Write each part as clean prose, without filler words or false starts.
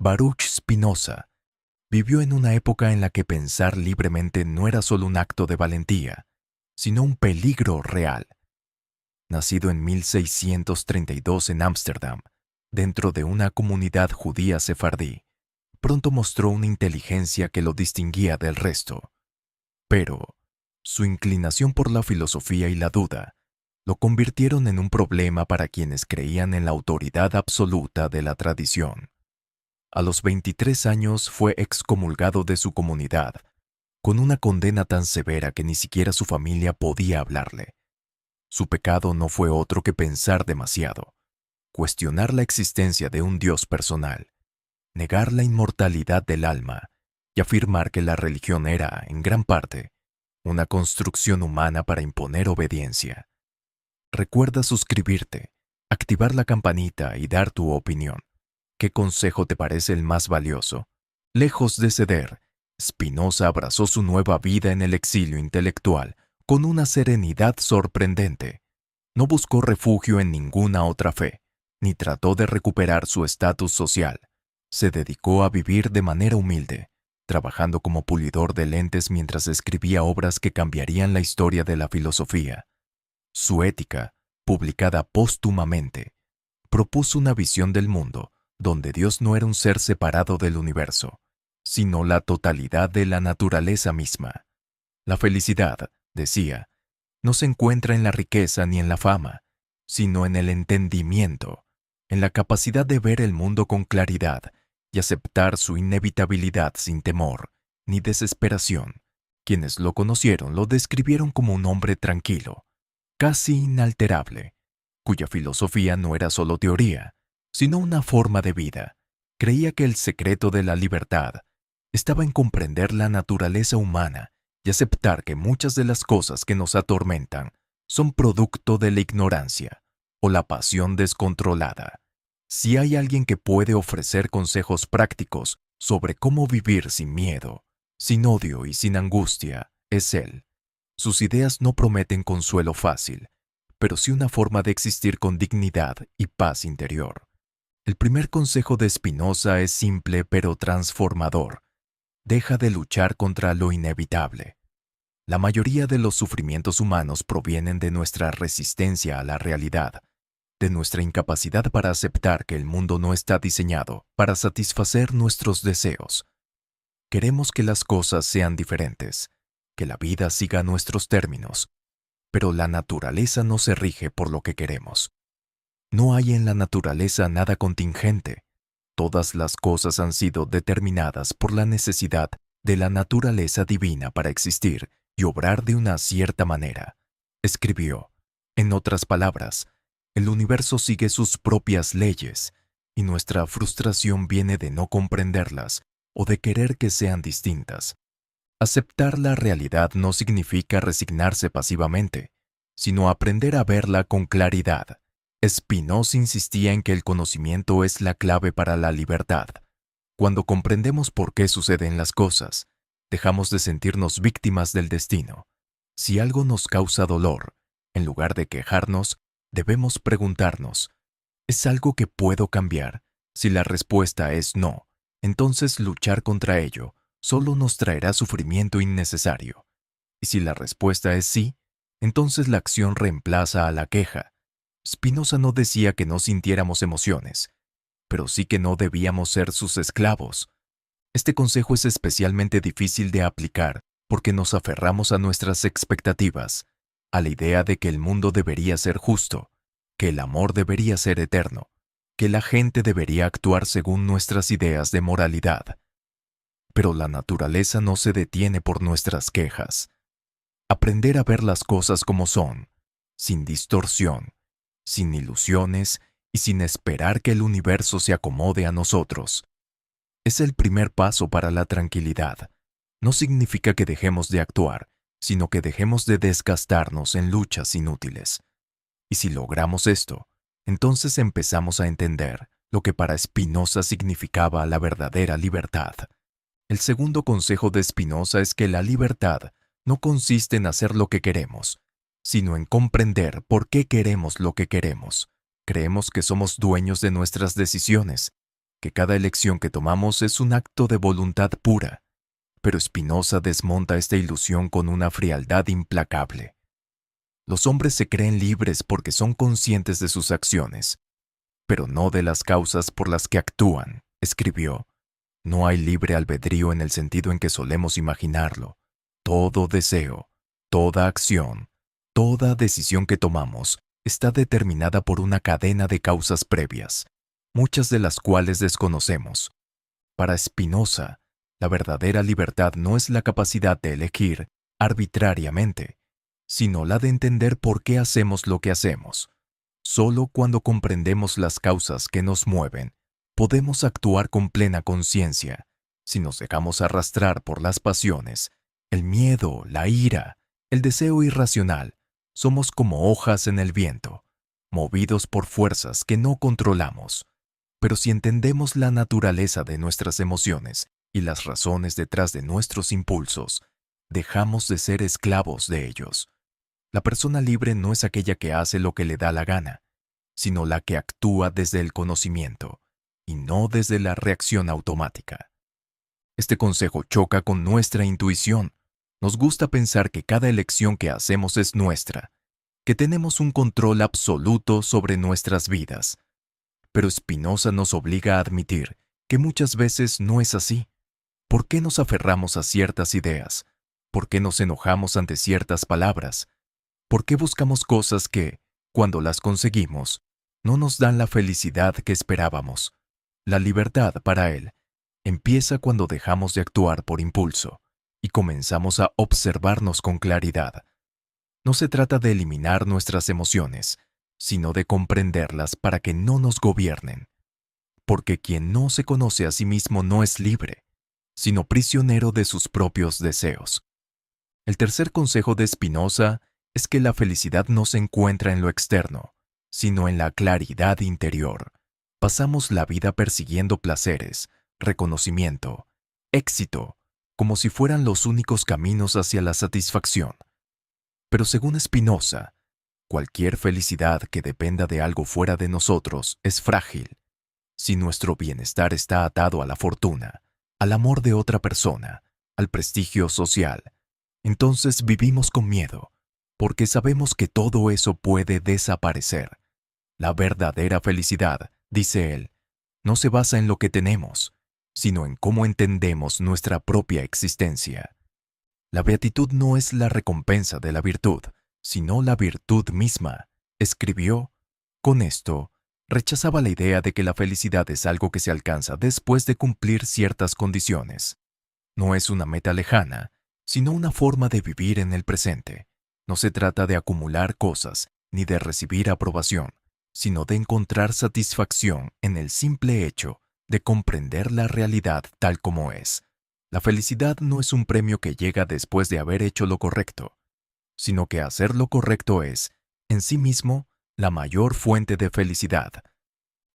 Baruch Spinoza vivió en una época en la que pensar libremente no era solo un acto de valentía, sino un peligro real. Nacido en 1632 en Ámsterdam, dentro de una comunidad judía sefardí, pronto mostró una inteligencia que lo distinguía del resto. Pero su inclinación por la filosofía y la duda lo convirtieron en un problema para quienes creían en la autoridad absoluta de la tradición. A los 23 años fue excomulgado de su comunidad, con una condena tan severa que ni siquiera su familia podía hablarle. Su pecado no fue otro que pensar demasiado, cuestionar la existencia de un Dios personal, negar la inmortalidad del alma y afirmar que la religión era, en gran parte, una construcción humana para imponer obediencia. Recuerda suscribirte, activar la campanita y dar tu opinión. ¿Qué consejo te parece el más valioso? Lejos de ceder, Spinoza abrazó su nueva vida en el exilio intelectual con una serenidad sorprendente. No buscó refugio en ninguna otra fe, ni trató de recuperar su estatus social. Se dedicó a vivir de manera humilde, trabajando como pulidor de lentes mientras escribía obras que cambiarían la historia de la filosofía. Su Ética, publicada póstumamente, propuso una visión del mundo donde Dios no era un ser separado del universo, sino la totalidad de la naturaleza misma. La felicidad, decía, no se encuentra en la riqueza ni en la fama, sino en el entendimiento, en la capacidad de ver el mundo con claridad y aceptar su inevitabilidad sin temor ni desesperación. Quienes lo conocieron lo describieron como un hombre tranquilo, casi inalterable, cuya filosofía no era solo teoría, sino una forma de vida. Creía que el secreto de la libertad estaba en comprender la naturaleza humana y aceptar que muchas de las cosas que nos atormentan son producto de la ignorancia o la pasión descontrolada. Si hay alguien que puede ofrecer consejos prácticos sobre cómo vivir sin miedo, sin odio y sin angustia, es él. Sus ideas no prometen consuelo fácil, pero sí una forma de existir con dignidad y paz interior. El primer consejo de Spinoza es simple pero transformador. Deja de luchar contra lo inevitable. La mayoría de los sufrimientos humanos provienen de nuestra resistencia a la realidad, de nuestra incapacidad para aceptar que el mundo no está diseñado para satisfacer nuestros deseos. Queremos que las cosas sean diferentes, que la vida siga nuestros términos, pero la naturaleza no se rige por lo que queremos. No hay en la naturaleza nada contingente. Todas las cosas han sido determinadas por la necesidad de la naturaleza divina para existir y obrar de una cierta manera. Escribió, en otras palabras, el universo sigue sus propias leyes, y nuestra frustración viene de no comprenderlas o de querer que sean distintas. Aceptar la realidad no significa resignarse pasivamente, sino aprender a verla con claridad. Spinoza insistía en que el conocimiento es la clave para la libertad. Cuando comprendemos por qué suceden las cosas, dejamos de sentirnos víctimas del destino. Si algo nos causa dolor, en lugar de quejarnos, debemos preguntarnos, ¿es algo que puedo cambiar? Si la respuesta es no, entonces luchar contra ello solo nos traerá sufrimiento innecesario. Y si la respuesta es sí, entonces la acción reemplaza a la queja. Spinoza no decía que no sintiéramos emociones, pero sí que no debíamos ser sus esclavos. Este consejo es especialmente difícil de aplicar porque nos aferramos a nuestras expectativas, a la idea de que el mundo debería ser justo, que el amor debería ser eterno, que la gente debería actuar según nuestras ideas de moralidad. Pero la naturaleza no se detiene por nuestras quejas. Aprender a ver las cosas como son, sin distorsión, sin ilusiones y sin esperar que el universo se acomode a nosotros, es el primer paso para la tranquilidad. No significa que dejemos de actuar, sino que dejemos de desgastarnos en luchas inútiles. Y si logramos esto, entonces empezamos a entender lo que para Spinoza significaba la verdadera libertad. El segundo consejo de Spinoza es que la libertad no consiste en hacer lo que queremos, sino en comprender por qué queremos lo que queremos. Creemos que somos dueños de nuestras decisiones, que cada elección que tomamos es un acto de voluntad pura, pero Spinoza desmonta esta ilusión con una frialdad implacable. Los hombres se creen libres porque son conscientes de sus acciones, pero no de las causas por las que actúan, escribió. No hay libre albedrío en el sentido en que solemos imaginarlo. Todo deseo, toda acción, toda decisión que tomamos está determinada por una cadena de causas previas, muchas de las cuales desconocemos. Para Spinoza, la verdadera libertad no es la capacidad de elegir arbitrariamente, sino la de entender por qué hacemos lo que hacemos. Solo cuando comprendemos las causas que nos mueven, podemos actuar con plena conciencia. Si nos dejamos arrastrar por las pasiones, el miedo, la ira, el deseo irracional, somos como hojas en el viento, movidos por fuerzas que no controlamos. Pero si entendemos la naturaleza de nuestras emociones y las razones detrás de nuestros impulsos, dejamos de ser esclavos de ellos. La persona libre no es aquella que hace lo que le da la gana, sino la que actúa desde el conocimiento y no desde la reacción automática. Este consejo choca con nuestra intuición. Nos gusta pensar que cada elección que hacemos es nuestra, que tenemos un control absoluto sobre nuestras vidas. Pero Spinoza nos obliga a admitir que muchas veces no es así. ¿Por qué nos aferramos a ciertas ideas? ¿Por qué nos enojamos ante ciertas palabras? ¿Por qué buscamos cosas que, cuando las conseguimos, no nos dan la felicidad que esperábamos? La libertad, para él, empieza cuando dejamos de actuar por impulso y comenzamos a observarnos con claridad. No se trata de eliminar nuestras emociones, sino de comprenderlas para que no nos gobiernen. Porque quien no se conoce a sí mismo no es libre, sino prisionero de sus propios deseos. El tercer consejo de Spinoza es que la felicidad no se encuentra en lo externo, sino en la claridad interior. Pasamos la vida persiguiendo placeres, reconocimiento, éxito, como si fueran los únicos caminos hacia la satisfacción. Pero según Spinoza, cualquier felicidad que dependa de algo fuera de nosotros es frágil. Si nuestro bienestar está atado a la fortuna, al amor de otra persona, al prestigio social, entonces vivimos con miedo, porque sabemos que todo eso puede desaparecer. La verdadera felicidad, dice él, no se basa en lo que tenemos, sino en cómo entendemos nuestra propia existencia. La beatitud no es la recompensa de la virtud, sino la virtud misma, escribió. Con esto, rechazaba la idea de que la felicidad es algo que se alcanza después de cumplir ciertas condiciones. No es una meta lejana, sino una forma de vivir en el presente. No se trata de acumular cosas ni de recibir aprobación, sino de encontrar satisfacción en el simple hecho de comprender la realidad tal como es. La felicidad no es un premio que llega después de haber hecho lo correcto, sino que hacer lo correcto es, en sí mismo, la mayor fuente de felicidad.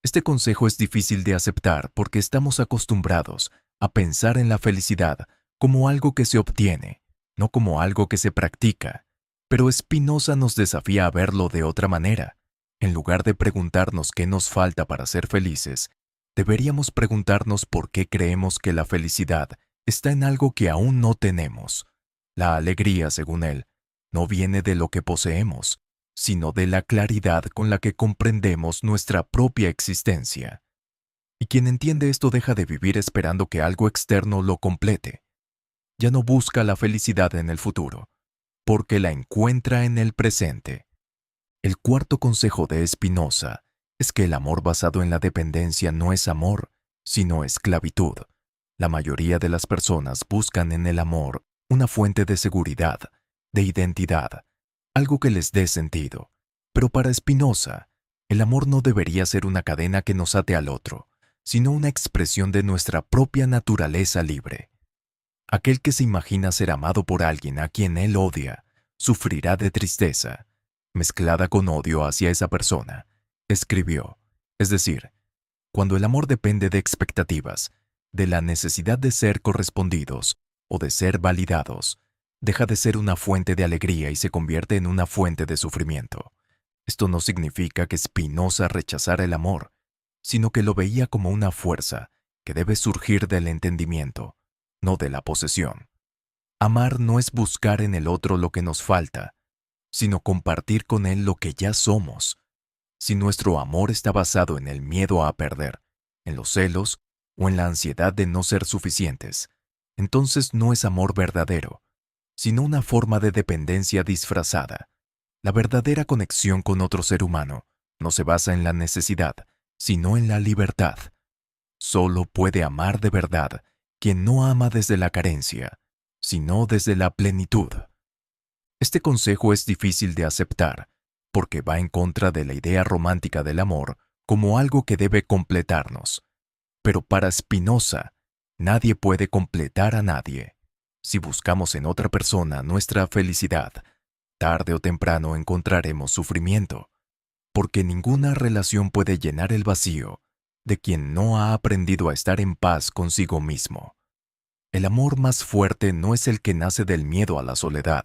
Este consejo es difícil de aceptar porque estamos acostumbrados a pensar en la felicidad como algo que se obtiene, no como algo que se practica. Pero Spinoza nos desafía a verlo de otra manera. En lugar de preguntarnos qué nos falta para ser felices, deberíamos preguntarnos por qué creemos que la felicidad está en algo que aún no tenemos. La alegría, según él, no viene de lo que poseemos, sino de la claridad con la que comprendemos nuestra propia existencia. Y quien entiende esto deja de vivir esperando que algo externo lo complete. Ya no busca la felicidad en el futuro, porque la encuentra en el presente. El cuarto consejo de Spinoza es que el amor basado en la dependencia no es amor, sino esclavitud. La mayoría de las personas buscan en el amor una fuente de seguridad, de identidad, algo que les dé sentido. Pero para Spinoza, el amor no debería ser una cadena que nos ate al otro, sino una expresión de nuestra propia naturaleza libre. Aquel que se imagina ser amado por alguien a quien él odia, sufrirá de tristeza, mezclada con odio hacia esa persona, escribió. Es decir, cuando el amor depende de expectativas, de la necesidad de ser correspondidos o de ser validados, deja de ser una fuente de alegría y se convierte en una fuente de sufrimiento. Esto no significa que Spinoza rechazara el amor, sino que lo veía como una fuerza que debe surgir del entendimiento, no de la posesión. Amar no es buscar en el otro lo que nos falta, sino compartir con él lo que ya somos. Si nuestro amor está basado en el miedo a perder, en los celos o en la ansiedad de no ser suficientes, entonces no es amor verdadero, sino una forma de dependencia disfrazada. La verdadera conexión con otro ser humano no se basa en la necesidad, sino en la libertad. Solo puede amar de verdad quien no ama desde la carencia, sino desde la plenitud. Este consejo es difícil de aceptar, porque va en contra de la idea romántica del amor como algo que debe completarnos. Pero para Spinoza, nadie puede completar a nadie. Si buscamos en otra persona nuestra felicidad, tarde o temprano encontraremos sufrimiento, porque ninguna relación puede llenar el vacío de quien no ha aprendido a estar en paz consigo mismo. El amor más fuerte no es el que nace del miedo a la soledad,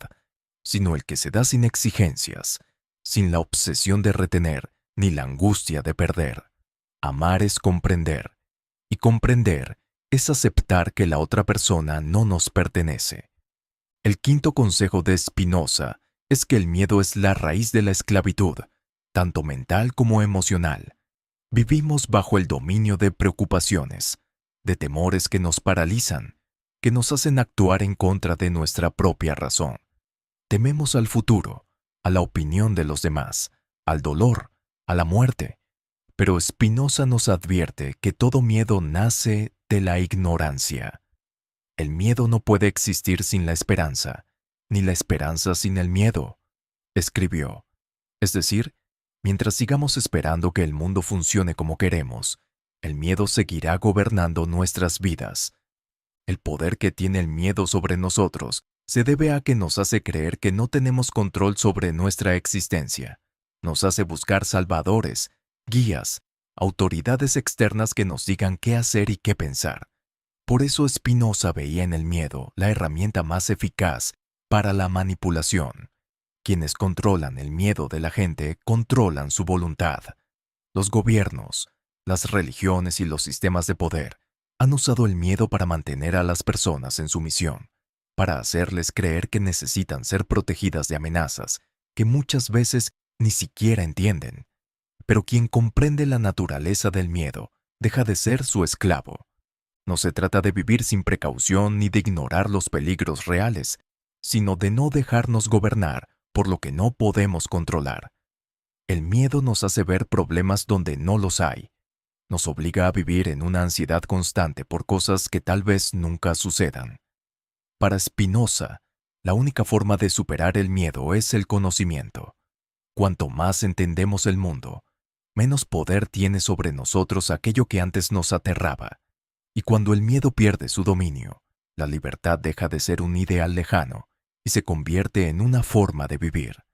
sino el que se da sin exigencias, sin la obsesión de retener ni la angustia de perder. Amar es comprender, y comprender es aceptar que la otra persona no nos pertenece. El quinto consejo de Spinoza es que el miedo es la raíz de la esclavitud, tanto mental como emocional. Vivimos bajo el dominio de preocupaciones, de temores que nos paralizan, que nos hacen actuar en contra de nuestra propia razón. Tememos al futuro, a la opinión de los demás, al dolor, a la muerte. Pero Spinoza nos advierte que todo miedo nace de la ignorancia. El miedo no puede existir sin la esperanza, ni la esperanza sin el miedo, escribió. Es decir, mientras sigamos esperando que el mundo funcione como queremos, el miedo seguirá gobernando nuestras vidas. El poder que tiene el miedo sobre nosotros se debe a que nos hace creer que no tenemos control sobre nuestra existencia. Nos hace buscar salvadores, guías, autoridades externas que nos digan qué hacer y qué pensar. Por eso Spinoza veía en el miedo la herramienta más eficaz para la manipulación. Quienes controlan el miedo de la gente controlan su voluntad. Los gobiernos, las religiones y los sistemas de poder han usado el miedo para mantener a las personas en sumisión, para hacerles creer que necesitan ser protegidas de amenazas que muchas veces ni siquiera entienden. Pero quien comprende la naturaleza del miedo deja de ser su esclavo. No se trata de vivir sin precaución ni de ignorar los peligros reales, sino de no dejarnos gobernar por lo que no podemos controlar. El miedo nos hace ver problemas donde no los hay. Nos obliga a vivir en una ansiedad constante por cosas que tal vez nunca sucedan. Para Spinoza, la única forma de superar el miedo es el conocimiento. Cuanto más entendemos el mundo, menos poder tiene sobre nosotros aquello que antes nos aterraba. Y cuando el miedo pierde su dominio, la libertad deja de ser un ideal lejano y se convierte en una forma de vivir.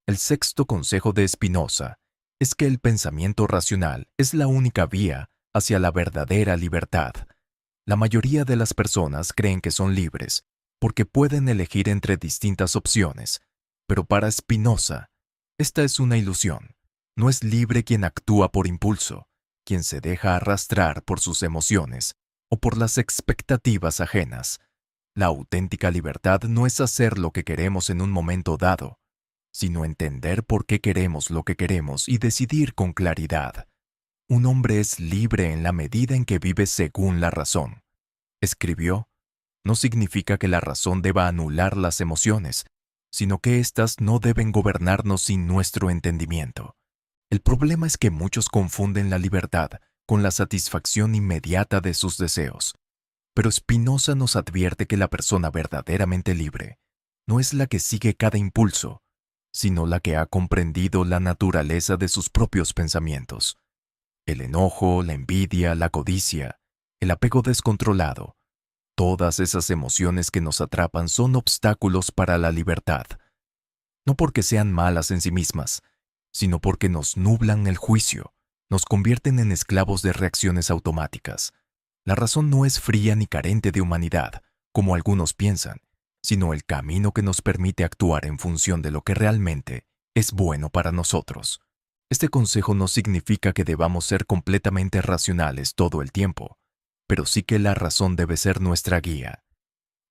El sexto consejo de Spinoza es que el pensamiento racional es la única vía hacia la verdadera libertad. La mayoría de las personas creen que son libres porque pueden elegir entre distintas opciones, pero para Spinoza, esta es una ilusión. No es libre quien actúa por impulso, quien se deja arrastrar por sus emociones o por las expectativas ajenas. La auténtica libertad no es hacer lo que queremos en un momento dado, sino entender por qué queremos lo que queremos y decidir con claridad. Un hombre es libre en la medida en que vive según la razón. Escribió, no significa que la razón deba anular las emociones, sino que éstas no deben gobernarnos sin nuestro entendimiento. El problema es que muchos confunden la libertad con la satisfacción inmediata de sus deseos. Pero Spinoza nos advierte que la persona verdaderamente libre no es la que sigue cada impulso, sino la que ha comprendido la naturaleza de sus propios pensamientos. El enojo, la envidia, la codicia, el apego descontrolado, todas esas emociones que nos atrapan son obstáculos para la libertad. No porque sean malas en sí mismas, sino porque nos nublan el juicio, nos convierten en esclavos de reacciones automáticas. La razón no es fría ni carente de humanidad, como algunos piensan, sino el camino que nos permite actuar en función de lo que realmente es bueno para nosotros. Este consejo no significa que debamos ser completamente racionales todo el tiempo, pero sí que la razón debe ser nuestra guía.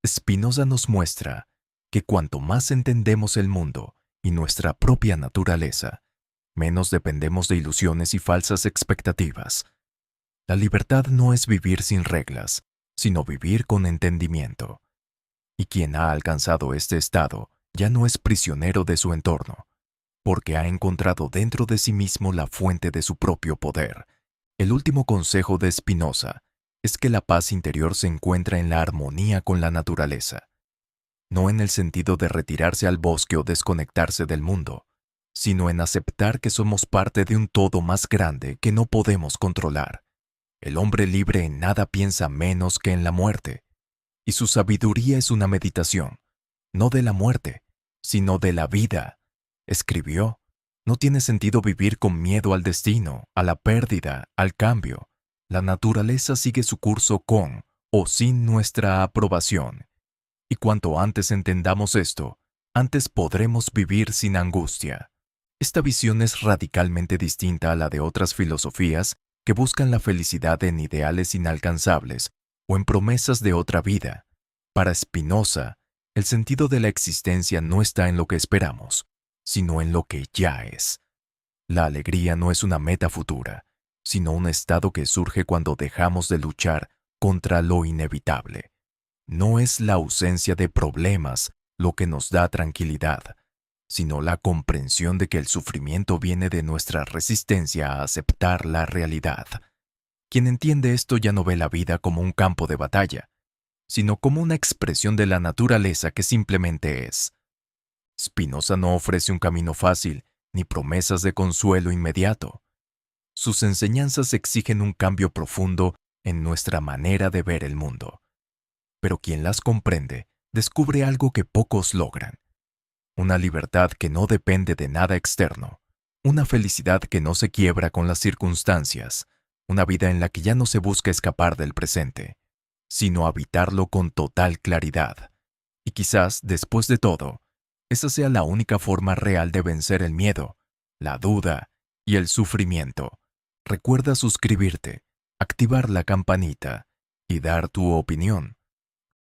Spinoza nos muestra que cuanto más entendemos el mundo y nuestra propia naturaleza, menos dependemos de ilusiones y falsas expectativas. La libertad no es vivir sin reglas, sino vivir con entendimiento. Y quien ha alcanzado este estado ya no es prisionero de su entorno, porque ha encontrado dentro de sí mismo la fuente de su propio poder. El último consejo de Spinoza es que la paz interior se encuentra en la armonía con la naturaleza, no en el sentido de retirarse al bosque o desconectarse del mundo, sino en aceptar que somos parte de un todo más grande que no podemos controlar. El hombre libre en nada piensa menos que en la muerte, y su sabiduría es una meditación, no de la muerte, sino de la vida. Escribió, no tiene sentido vivir con miedo al destino, a la pérdida, al cambio. La naturaleza sigue su curso con o sin nuestra aprobación. Y cuanto antes entendamos esto, antes podremos vivir sin angustia. Esta visión es radicalmente distinta a la de otras filosofías que buscan la felicidad en ideales inalcanzables o en promesas de otra vida. Para Spinoza, el sentido de la existencia no está en lo que esperamos, sino en lo que ya es. La alegría no es una meta futura, sino un estado que surge cuando dejamos de luchar contra lo inevitable. No es la ausencia de problemas lo que nos da tranquilidad, sino la comprensión de que el sufrimiento viene de nuestra resistencia a aceptar la realidad. Quien entiende esto ya no ve la vida como un campo de batalla, sino como una expresión de la naturaleza que simplemente es. Spinoza no ofrece un camino fácil ni promesas de consuelo inmediato. Sus enseñanzas exigen un cambio profundo en nuestra manera de ver el mundo. Pero quien las comprende descubre algo que pocos logran: una libertad que no depende de nada externo, una felicidad que no se quiebra con las circunstancias, una vida en la que ya no se busca escapar del presente, sino habitarlo con total claridad. Y quizás, después de todo, esa sea la única forma real de vencer el miedo, la duda y el sufrimiento. Recuerda suscribirte, activar la campanita y dar tu opinión.